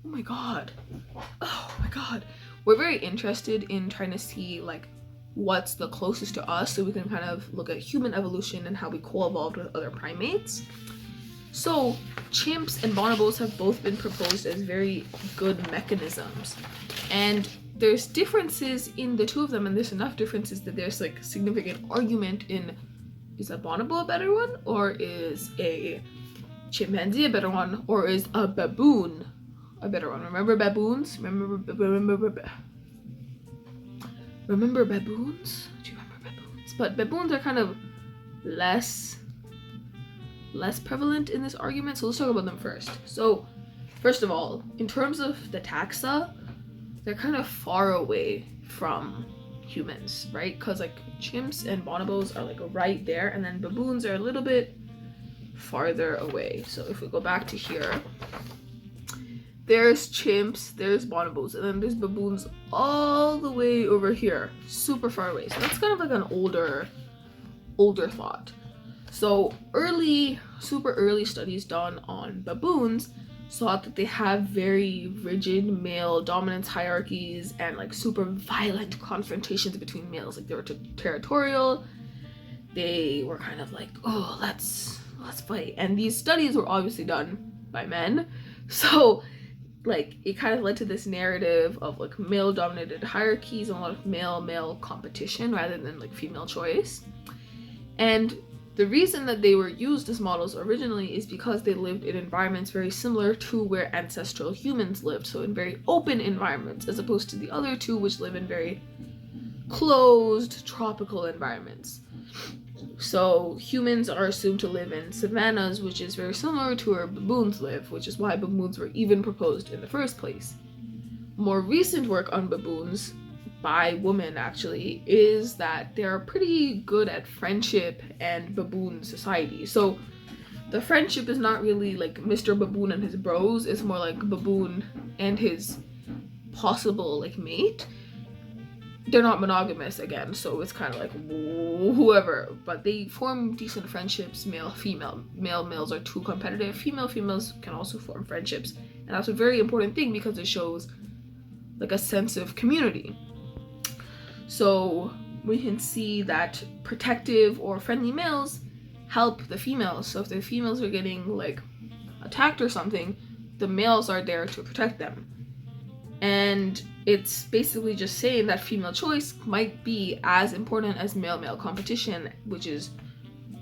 Oh my god. We're very interested in trying to see, like, what's the closest to us so we can kind of look at human evolution and how we co-evolved with other primates. So chimps and bonobos have both been proposed as very good mechanisms, and there's differences in the two of them, and there's enough differences that there's, like, significant argument in, is a bonobo a better one, or is a chimpanzee a better one, or is a baboon a better one? Remember baboons? Remember baboons? Do you remember baboons? But baboons are kind of less prevalent in this argument, so let's talk about them first. So, first of all, in terms of the taxa, they're kind of far away from humans, right? Because, like, chimps and bonobos are, like, right there, and then baboons are a little bit farther away. So if we go back to here, there's chimps, there's bonobos, and then there's baboons all the way over here, super far away. So that's kind of like an older thought. So super early studies done on baboons saw that they have very rigid male dominance hierarchies and like super violent confrontations between males. Like they were territorial. They were kind of like, oh, let's fight. And these studies were obviously done by men. So like it kind of led to this narrative of like male dominated hierarchies and a lot of male competition rather than like female choice. And the reason that they were used as models originally is because they lived in environments very similar to where ancestral humans lived, so in very open environments, as opposed to the other two, which live in very closed tropical environments. So humans are assumed to live in savannas, which is very similar to where baboons live, which is why baboons were even proposed in the first place. More recent work on baboons, by women actually, is that they're pretty good at friendship and baboon society. So the friendship is not really like Mr. Baboon and his bros, it's more like baboon and his possible like mate. They're not monogamous again, so it's kind of like whoever, but they form decent friendships, male-female. Males are too competitive, females can also form friendships, and that's a very important thing because it shows like a sense of community. So we can see that protective or friendly males help the females. So if the females are getting like attacked or something, the males are there to protect them. And it's basically just saying that female choice might be as important as male-male competition, which is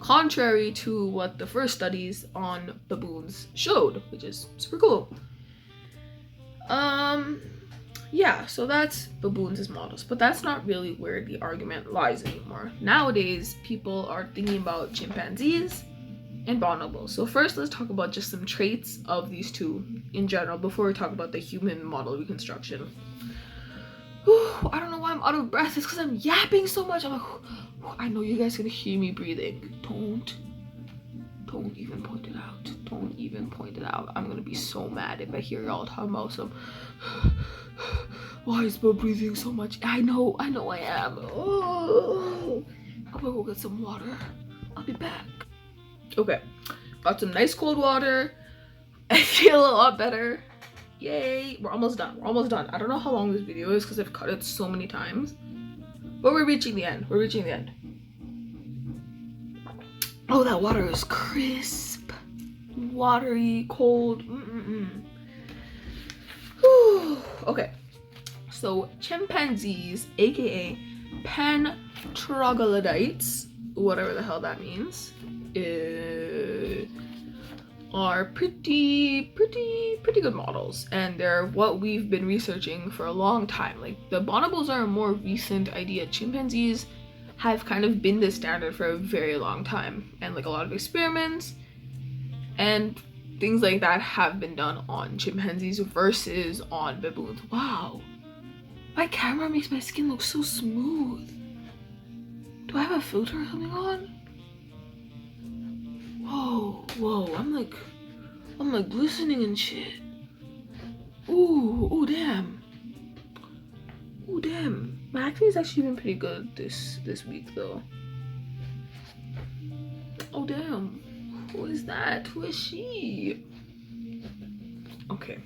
contrary to what the first studies on baboons showed, which is super cool. Yeah, so that's baboons as models, but that's not really where the argument lies anymore. Nowadays, people are thinking about chimpanzees and bonobos. So first, let's talk about just some traits of these two in general before we talk about the human model reconstruction. Whew, I don't know why I'm out of breath. It's because I'm yapping so much. I'm like, I know you guys can hear me breathing. Don't even point it out. Don't even point it out. I'm gonna be so mad if I hear y'all talking about some why is Bo breathing so much? I know I am. Oh, I'm gonna go get some water. I'll be back. Okay, got some nice cold water. I feel a lot better. Yay, we're almost done. I don't know how long this video is because I've cut it so many times, but we're reaching the end. Oh, that water is crisp, watery, cold. Whew. Okay, so chimpanzees, aka pan-troglodytes, whatever the hell that means, are pretty good models, and they're what we've been researching for a long time. Like the bonobos are a more recent idea. Chimpanzees have kind of been the standard for a very long time, and like a lot of experiments and things like that have been done on chimpanzees versus on baboons. Wow, my camera makes my skin look so smooth. Do I have a filter or something on? Whoa, I'm like glistening and shit. Ooh, damn. My acne's actually been pretty good this week though. Oh damn. Who is that? Who is she? Okay.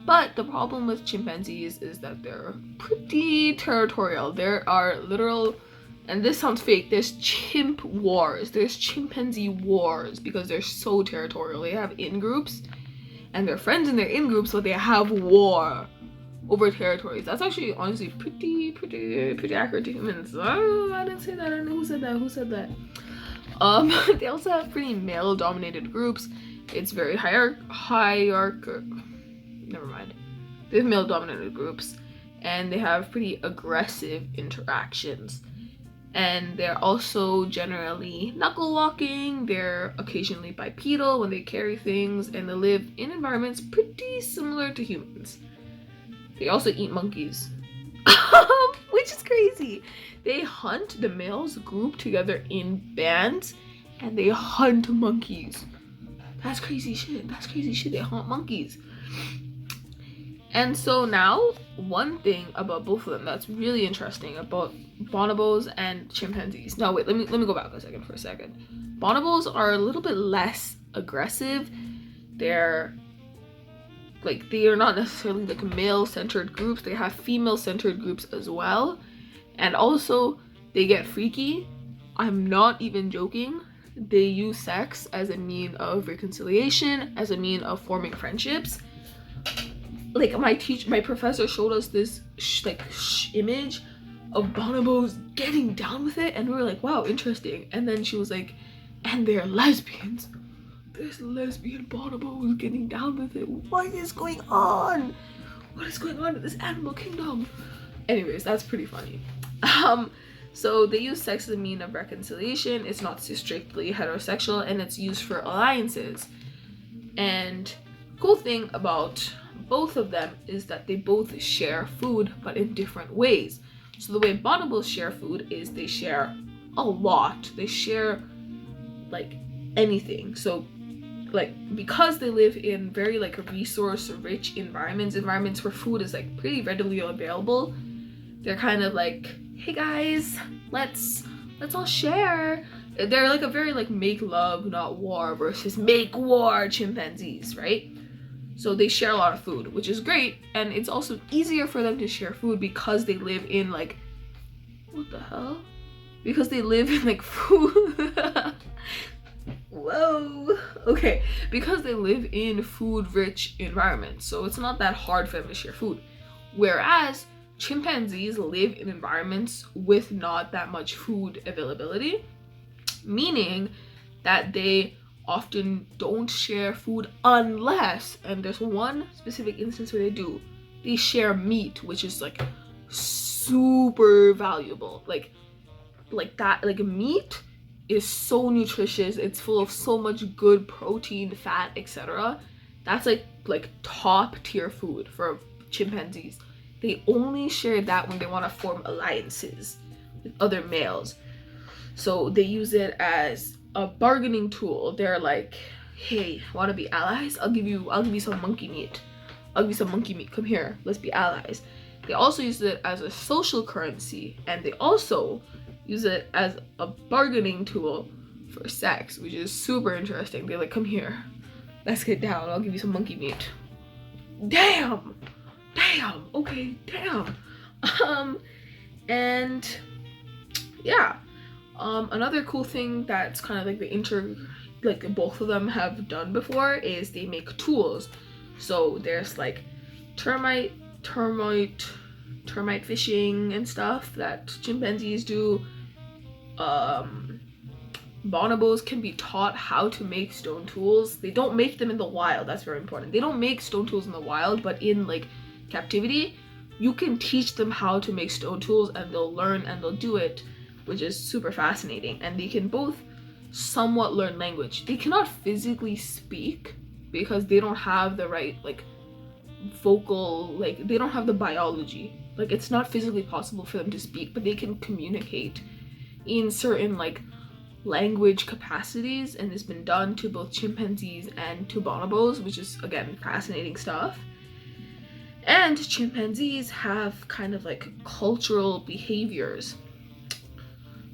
But the problem with chimpanzees is that they're pretty territorial. There are literal, and this sounds fake, there's chimp wars. There's chimpanzee wars because they're so territorial. They have in-groups and they're friends in their in-groups, so they have war over territories. That's actually honestly pretty accurate to humans. Oh, I didn't say that. I don't know who said that. They also have pretty male-dominated groups. It's very hierarchical. Never mind. They have male-dominated groups, and they have pretty aggressive interactions. And they're also generally knuckle walking. They're occasionally bipedal when they carry things, and they live in environments pretty similar to humans. They also eat monkeys, which is crazy. They hunt, the males group together in bands and they hunt monkeys. That's crazy shit. That's crazy shit. They hunt monkeys. And so now, one thing about both of them that's really interesting about bonobos and chimpanzees. No, wait, let me go back a second. Bonobos are a little bit less aggressive. They are not necessarily like male-centered groups. They have female-centered groups as well. And also, they get freaky. I'm not even joking. They use sex as a mean of reconciliation, as a mean of forming friendships. Like my professor showed us this image of bonobos getting down with it, and we were like, wow, interesting. And then she was like, and they're lesbians. There's lesbian bonobos getting down with it. What is going on? What is going on in this animal kingdom? Anyways, that's pretty funny. So they use sex as a mean of reconciliation. It's not strictly heterosexual, and it's used for alliances. And cool thing about both of them is that they both share food, but in different ways. So the way bonobos share food is they share a lot. They share like anything. So like, because they live in very like resource rich environments where food is like pretty readily available, they're kind of like, hey guys, let's all share. They're like a very like make love not war versus make war chimpanzees, right? So they share a lot of food, which is great, and it's also easier for them to share food because they live in like, what the hell? Because they live in like food. Whoa. Okay, because they live in food-rich environments, so it's not that hard for them to share food. Whereas chimpanzees live in environments with not that much food availability, meaning that they often don't share food unless, and there's one specific instance where they share meat, which is like super valuable. Like meat is so nutritious. It's full of so much good protein, fat, etc. That's like top tier food for chimpanzees. They only share that when they want to form alliances with other males. So they use it as a bargaining tool. They're like, hey, want to be allies? I'll give you some monkey meat. I'll give you some monkey meat. Come here, let's be allies. They also use it as a social currency, and they also use it as a bargaining tool for sex, which is super interesting. They're like, come here, let's get down. I'll give you some monkey meat. Damn. Okay, damn. And yeah. Another cool thing that's kind of like both of them have done before is they make tools. So there's like termite fishing and stuff that chimpanzees do. Bonobos can be taught how to make stone tools. They don't make them in the wild. That's very important. They don't make stone tools in the wild, but in like captivity, you can teach them how to make stone tools, and they'll learn and they'll do it, which is super fascinating. And they can both somewhat learn language. They cannot physically speak because they don't have the right like vocal, like they don't have the biology. Like it's not physically possible for them to speak, but they can communicate in certain like language capacities, and it's been done to both chimpanzees and to bonobos, which is again fascinating stuff. And chimpanzees have kind of like cultural behaviors.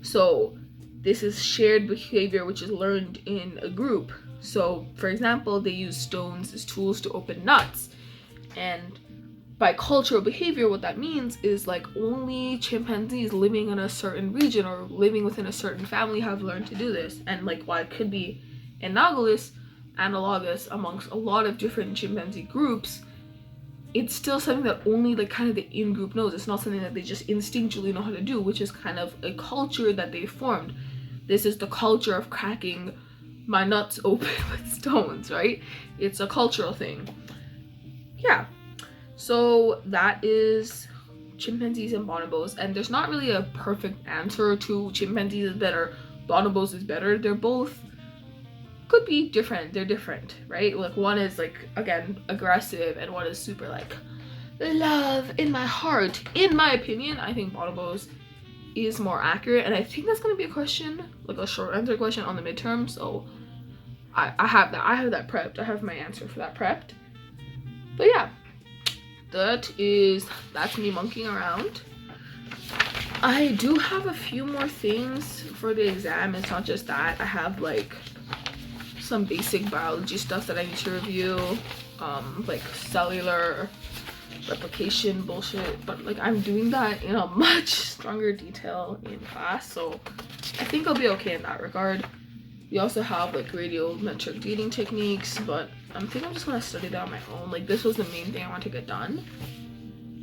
So this is shared behavior which is learned in a group. So for example, they use stones as tools to open nuts. And by cultural behavior, what that means is like only chimpanzees living in a certain region or living within a certain family have learned to do this. And like while it could be analogous amongst a lot of different chimpanzee groups, it's still something that only like kind of the in-group knows. It's not something that they just instinctually know how to do, which is kind of a culture that they formed. This is the culture of cracking my nuts open with stones, right? It's a cultural thing. Yeah. So that is chimpanzees and bonobos, and there's not really a perfect answer to chimpanzees is better, bonobos is better. They're both could be different. They're different, right? Like one is like again aggressive, and one is super like love in my heart. In my opinion, I think bonobos is more accurate, and I think that's gonna be a question, like a short answer question on the midterm. So I have that prepped. I have my answer for that prepped. But yeah, that's me monkeying around. I do have a few more things for the exam. It's not just that. I have like some basic biology stuff that I need to review, like cellular replication bullshit, but like I'm doing that in a much stronger detail in class, so I think I'll be okay in that regard. We also have like radiometric dating techniques, but I think I'm just gonna study that on my own. Like this was the main thing I want to get done.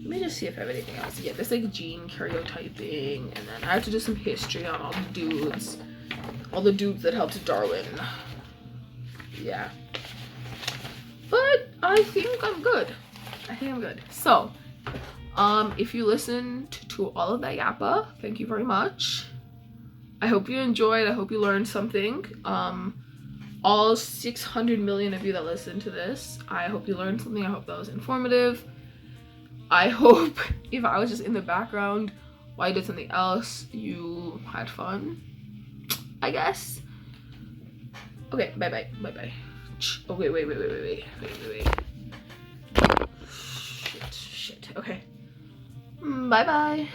Let me just see if I have anything else. Yeah, there's like gene karyotyping, and then I have to do some history on all the dudes that helped Darwin. Yeah, but I think I'm good. So if you listened to all of that yappa, thank you very much. I hope you enjoyed. I hope you learned something. All 600 million of you that listened to this, I hope you learned something. I hope that was informative. I hope if I was just in the background while I did something else, you had fun, I guess. Okay, bye. Oh, wait. Shit. Okay. Bye. Bye.